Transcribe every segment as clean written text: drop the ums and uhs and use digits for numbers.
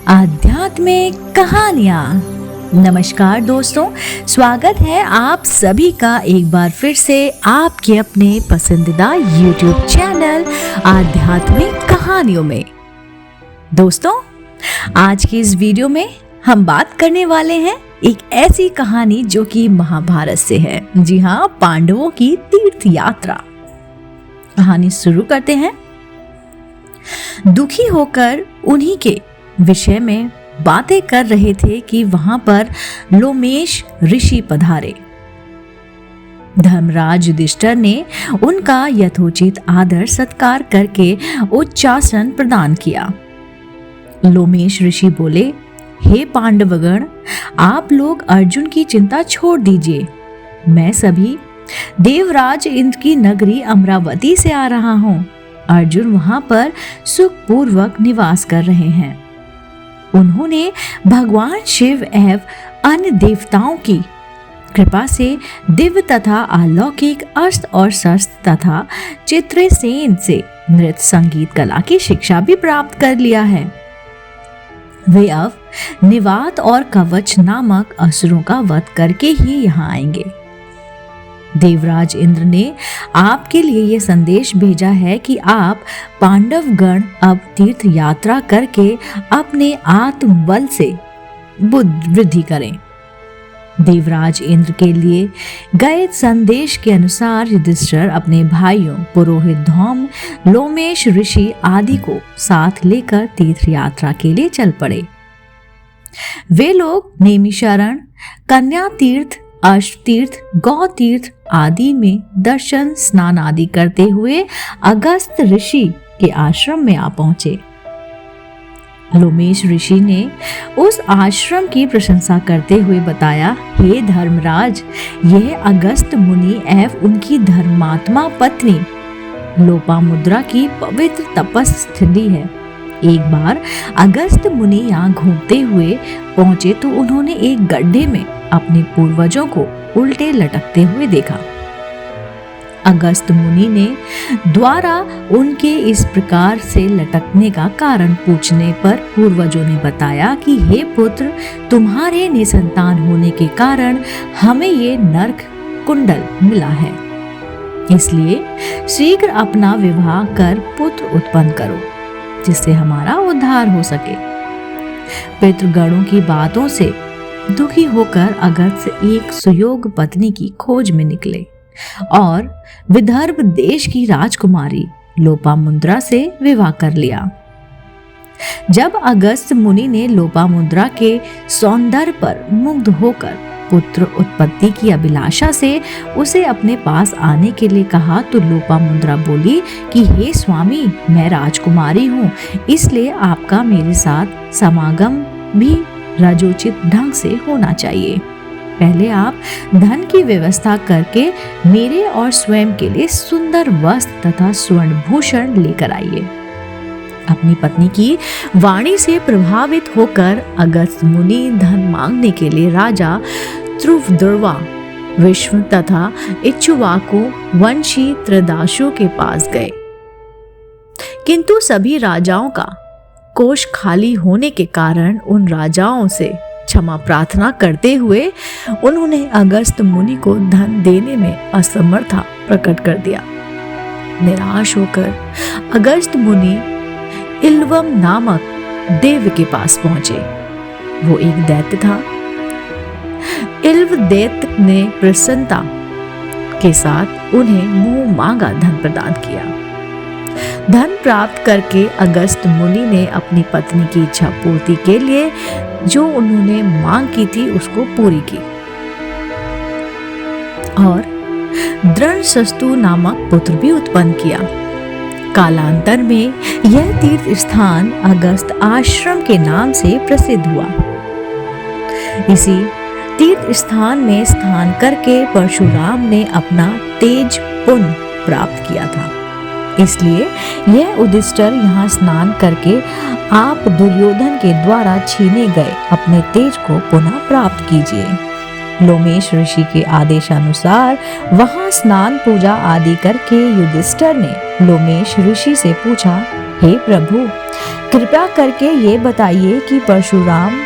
आध्यात्मिक कहानियां। नमस्कार दोस्तों, स्वागत है आप सभी का एक बार फिर से आपके अपने पसंदीदा YouTube चैनल आध्यात्मिक कहानियों में। दोस्तों, आज की इस वीडियो में हम बात करने वाले हैं एक ऐसी कहानी जो कि महाभारत से है। जी हाँ, पांडवों की तीर्थ यात्रा। कहानी शुरू करते हैं। दुखी होकर उन्हीं के विषय में बातें कर रहे थे कि वहां पर लोमेश ऋषि पधारे। धर्मराज युधिष्ठिर ने उनका यथोचित आदर सत्कार करके उच्चासन प्रदान किया। लोमेश ऋषि बोले, हे पांडवगण, आप लोग अर्जुन की चिंता छोड़ दीजिए। मैं सभी देवराज इंद्र की नगरी अमरावती से आ रहा हूं। अर्जुन वहां पर सुखपूर्वक निवास कर रहे हैं। उन्होंने भगवान शिव एवं अन्य देवताओं की कृपा से दिव्य तथा अलौकिक अस्त्र और शस्त्र तथा चित्रसेन से नृत्य संगीत कला की शिक्षा भी प्राप्त कर लिया है। वे अब निवात और कवच नामक असुरों का वध करके ही यहाँ आएंगे। देवराज इंद्र ने आपके लिए यह संदेश भेजा है कि आप पांडवगण अब तीर्थ यात्रा करके अपने आत्मबल से वृद्धि करें। देवराज इंद्र के लिए गए संदेश के अनुसार युधिष्ठिर अपने भाइयों पुरोहित धौम, लोमेश ऋषि आदि को साथ लेकर तीर्थ यात्रा के लिए चल पड़े। वे लोग नेमिशरण, कन्या तीर्थ, अश्व तीर्थ, गौ तीर्थ आदि में दर्शन स्नान आदि करते हुए अगस्त ऋषि के आश्रम में आ पहुंचे। लोमेश ऋषि ने उस आश्रम की प्रशंसा करते हुए बताया, हे धर्मराज, यह अगस्त मुनि एवं उनकी धर्मात्मा पत्नी लोपामुद्रा की पवित्र तपस्स्थली है। एक बार अगस्त मुनि यहाँ घूमते हुए पहुंचे तो उन्होंने एक गड्ढे में अपने पूर्वजों को उल्टे लटकते हुए देखा। अगस्त मुनि ने द्वारा उनके इस प्रकार से लटकने का कारण पूछने पर पूर्वजों ने बताया कि हे पुत्र, तुम्हारे निसंतान होने के कारण हमें ये नरक कुंडल मिला है। इसलिए शीघ्र अपना विवाह कर पुत्र उत्पन्न करो, जिससे हमारा उद्धार हो सके। पितृगणों की बातों से दुखी होकर अगस्त एक सुयोग पत्नी की खोज में निकले और विदर्भ देश की राजकुमारी लोपामुद्रा से विवाह कर लिया। जब अगस्त मुनि ने लोपामुद्रा के सौंदर्य पर मुग्ध होकर पुत्र उत्पत्ति की अभिलाषा से उसे अपने पास आने के लिए कहा तो लोपामुद्रा बोली कि हे स्वामी, मैं राजकुमारी हूँ, इसलिए आपका मेरे साथ समागम भी राजोचित ढंग से होना चाहिए। पहले आप धन की व्यवस्था करके मेरे और स्वयं के लिए सुंदर वस्त्र तथा स्वर्ण भूषण लेकर आइए। अपनी पत्नी की वाणी से प्रभावित होकर अगस्त मुनि धन मांगने के लिए राजा ध्रुवदर्वा, विश्व तथा इक्ष्वाकु वंशी त्रिदाशु के पास गए, किंतु सभी राजाओं का कोष खाली होने के कारण उन राजाओं से क्षमा प्रार्थना करते हुए उन्होंने अगस्त मुनि को धन देने में असमर्था प्रकट कर दिया। निराश होकर अगस्त मुनि इल्वम नामक देव के पास पहुंचे। वो एक दैत्य था। इल्व दैत्य ने प्रसन्नता के साथ उन्हें मुंह मांगा धन प्रदान किया। धन प्राप्त करके अगस्त मुनि ने अपनी पत्नी की इच्छा पूर्ति के लिए जो उन्होंने मांग की थी उसको पूरी की और दृढ़शस्तु नामक पुत्र भी उत्पन्न किया। कालांतर में यह तीर्थ स्थान अगस्त आश्रम के नाम से प्रसिद्ध हुआ। इसी तीर्थ स्थान में स्नान करके परशुराम ने अपना तेज पुण्य प्राप्त किया था। इसलिए यह युधिष्ठिर यहाँ स्नान करके आप दुर्योधन के द्वारा छीने गए अपने तेज को पुनः प्राप्त कीजिए। लोमेश ऋषि के आदेशानुसार वहां स्नान पूजा आदि करके युधिष्ठिर ने लोमेश ऋषि से पूछा, हे प्रभु, कृपया करके ये बताइए कि परशुराम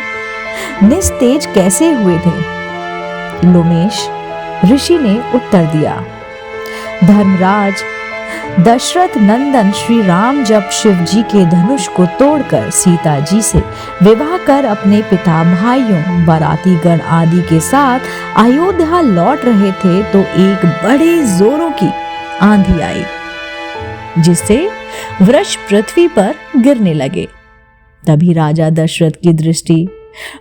निस्तेज कैसे हुए थे। लोमेश ऋषि ने उत्तर दिया, धर्मराज, दशरथ नंदन श्री राम जब शिव जी के धनुष को तोड़कर सीता जी से विवाह कर अपने पिता, भाइयों, बारातीगण आदि के साथ अयोध्या लौट रहे थे तो एक बड़े जोरों की आंधी आई, जिससे वृक्ष पृथ्वी पर गिरने लगे। तभी राजा दशरथ की दृष्टि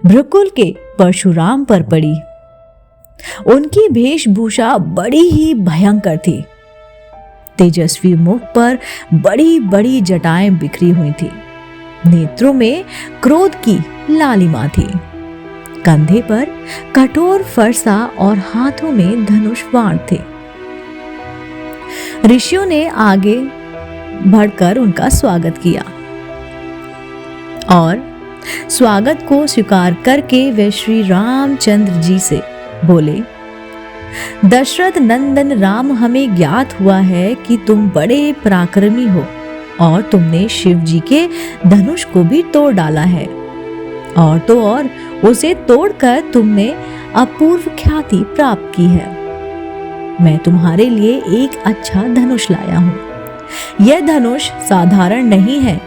भृकुल के परशुराम पर पड़ी। उनकी वेशभूषा बड़ी ही भयंकर थी। तेजस्वी मुख पर बड़ी बड़ी जटाएं बिखरी हुई थी। नेत्रों में क्रोध की लालिमा थी। कंधे पर कठोर फरसा और हाथों में धनुष बाण थे। ऋषियों ने आगे बढ़कर उनका स्वागत किया और स्वागत को स्वीकार करके वे श्री रामचंद्र जी से बोले, दशरथ नंदन राम, हमें ज्ञात हुआ है कि तुम बड़े पराक्रमी हो और तुमने शिव जी के धनुष को भी तोड़ डाला है, और तो और उसे तोड़कर तुमने अपूर्व ख्याति प्राप्त की है। मैं तुम्हारे लिए एक अच्छा धनुष लाया हूं। यह धनुष साधारण नहीं है,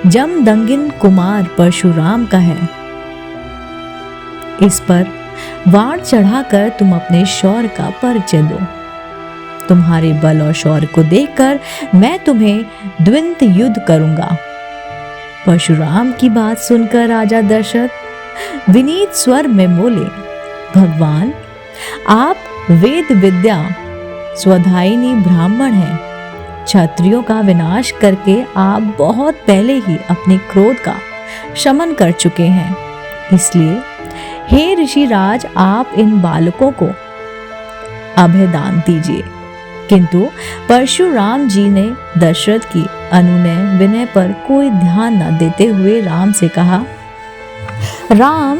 जमदग्नि कुमार परशुराम का है। इस पर वाण चढ़ाकर तुम अपने शौर्य का परिचय दो। तुम्हारे बल और शौर्य को देखकर मैं तुम्हें द्वंद्व युद्ध करूंगा। परशुराम की बात सुनकर राजा दशरथ विनीत स्वर में बोले, भगवान, आप वेद विद्या स्वधायिनी ब्राह्मण हैं। क्षत्रियों का विनाश करके आप बहुत पहले ही अपने क्रोध का शमन कर चुके हैं। इसलिए हे ऋषिराज, आप इन बालकों को अभयदान दीजिए। किंतु परशुराम जी ने दशरथ की अनुनय विनय पर कोई ध्यान न देते हुए राम से कहा, राम,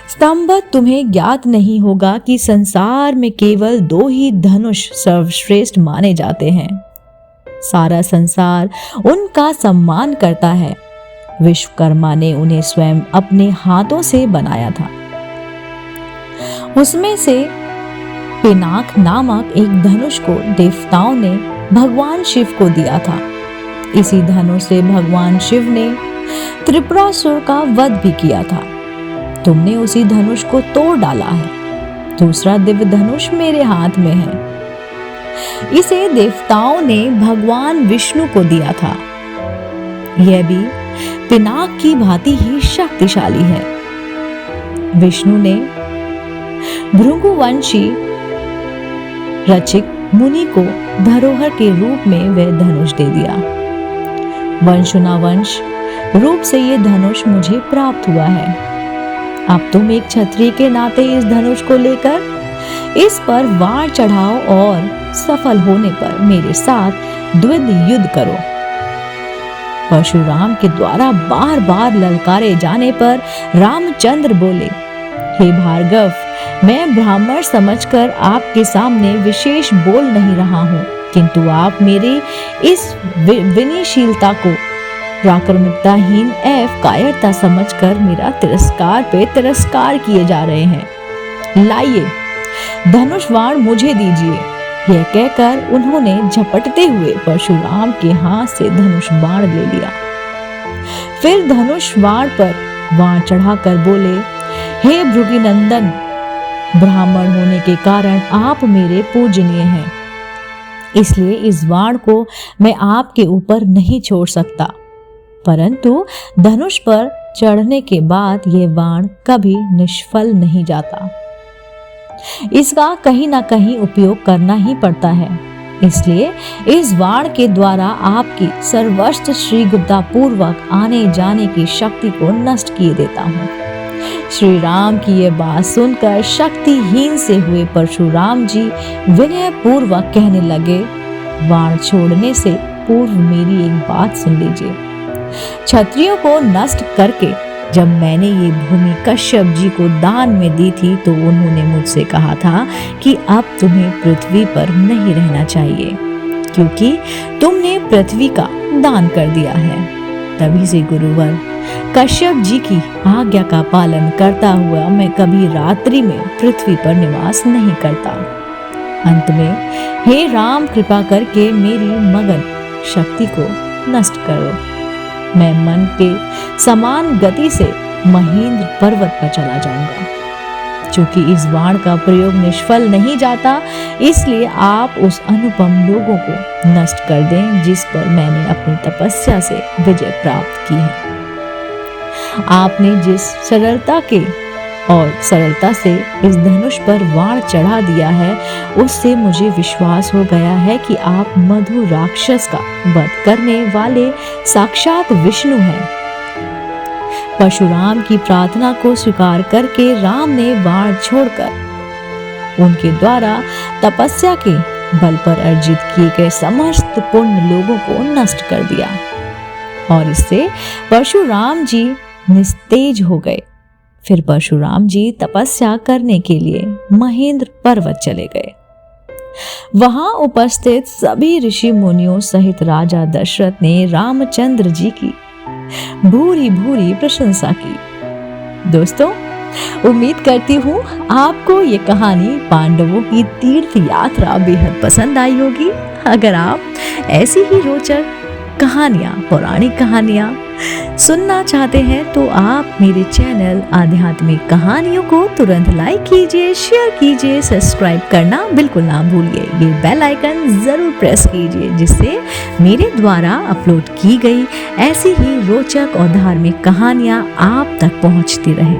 स्तंभत तुम्हें ज्ञात नहीं होगा कि संसार में केवल 2 ही धनुष सर्वश्रेष्ठ माने जाते हैं। सारा संसार उनका सम्मान करता है। विश्वकर्मा ने उन्हें स्वयं अपने हाथों से बनाया था। उसमें से पिनाक नामक एक धनुष को देवताओं ने भगवान शिव को दिया था। इसी धनुष से भगवान शिव ने त्रिपुरासुर का वध भी किया था। तुमने उसी धनुष को तोड़ डाला है। दूसरा दिव्य धनुष मेरे हाथ में है। इसे देवताओं ने भगवान विष्णु को दिया था। यह भी पिनाक की भांति ही शक्तिशाली है। विष्णु ने भृगुवंशी रचिक मुनि को धरोहर के रूप में वह धनुष दे दिया। वंशुनावंश रूप से ये धनुष मुझे प्राप्त हुआ है। अब तुम एक क्षत्रिय के नाते इस धनुष को लेकर इस पर वार चढ़ाओ और सफल होने पर मेरे साथ द्वंद्व युद्ध करो। परशुराम के द्वारा बार बार ललकारे जाने पर रामचंद्र बोले, हे भार्गव, मैं ब्राह्मण समझकर आपके सामने विशेष बोल नहीं रहा हूँ, किंतु आप मेरे इस विनयशीलता को पराक्रमिकताहीन एवं कायरता समझकर मेरा तिरस्कार पे तिरस्कार किए जा रहे हैं। लाइए, धनुष बाण मुझे दीजिए। यह कहकर उन्होंने झपटते हुए परशुराम के हाथ से धनुष बाण ले लिया। फिर धनुष बाण पर बाण चढ़ाकर बोले, हे भृगुनंदन, ब्राह्मण होने के कारण आप मेरे पूजनीय हैं, इसलिए इस बाण को मैं आपके ऊपर नहीं छोड़ सकता। परंतु धनुष पर चढ़ने के बाद यह बाण कभी निष्फल नहीं जाता। इसका कहीं ना कहीं उपयोग करना ही पड़ता है। इसलिए इस बाण के द्वारा आपकी सर्वस्त्र शीघ्रता पूर्वक आने जाने की शक्ति को नष्ट किए देता हूँ। श्री राम की यह बात सुनकर शक्तिहीन से हुए परशुराम जी विनय पूर्वक कहने लगे, बाण छोड़ने से पूर्व मेरी एक बात सुन लीजिए। क्षत्रियों को नष्ट करके जब मैंने ये भूमि कश्यप जी को दान में दी थी तो उन्होंने मुझसे कहा था कि अब तुम्हें पृथ्वी पर नहीं रहना चाहिए क्योंकि तुमने पृथ्वी का दान कर दिया है। तभी से गुरुवर कश्यप जी की आज्ञा का पालन करता हुआ मैं कभी रात्रि में पृथ्वी पर निवास नहीं करता। अंत में हे राम कृपा करके मेरी मगन शक्ति को नष्ट करो। मैं मन के समान गति से महेंद्र पर्वत पर चला जाऊंगा। चूंकि इस बाण का प्रयोग निष्फल नहीं जाता, इसलिए आप उस अनुपम लोगों को नष्ट कर दें जिस पर मैंने अपनी तपस्या से विजय प्राप्त की है। आपने जिस सरलता से इस धनुष पर बाण चढ़ा दिया है, उससे मुझे विश्वास हो गया है कि आप मधु राक्षस का वध करने वाले साक्षात विष्णु हैं। परशुराम की प्रार्थना को स्वीकार करके राम ने बाण छोड़कर उनके द्वारा तपस्या के बल पर अर्जित किए गए समस्त पुण्य लोगों को नष्ट कर दिया और इससे परशुराम जी निस्तेज हो गए। फिर परशुराम जी तपस्या करने के लिए महेंद्र पर्वत चले गए। वहां उपस्थित सभी ऋषि मुनियों सहित राजा दशरथ ने रामचंद्र जी की भूरी भूरी प्रशंसा की। दोस्तों, उम्मीद करती हूँ आपको ये कहानी पांडवों की तीर्थ यात्रा बेहद पसंद आई होगी। अगर आप ऐसी ही रोचक कहानियां, पौराणिक कहानियां सुनना चाहते हैं तो आप मेरे चैनल आध्यात्मिक कहानियों को तुरंत लाइक कीजिए, शेयर कीजिए, सब्सक्राइब करना बिल्कुल ना भूलिए। ये बेल आइकन जरूर प्रेस कीजिए जिससे मेरे द्वारा अपलोड की गई ऐसी ही रोचक और धार्मिक कहानियां आप तक पहुंचती रहे।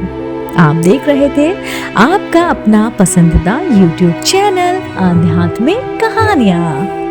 आप देख रहे थे आपका अपना पसंदीदा YouTube चैनल आध्यात्मिक कहानियां।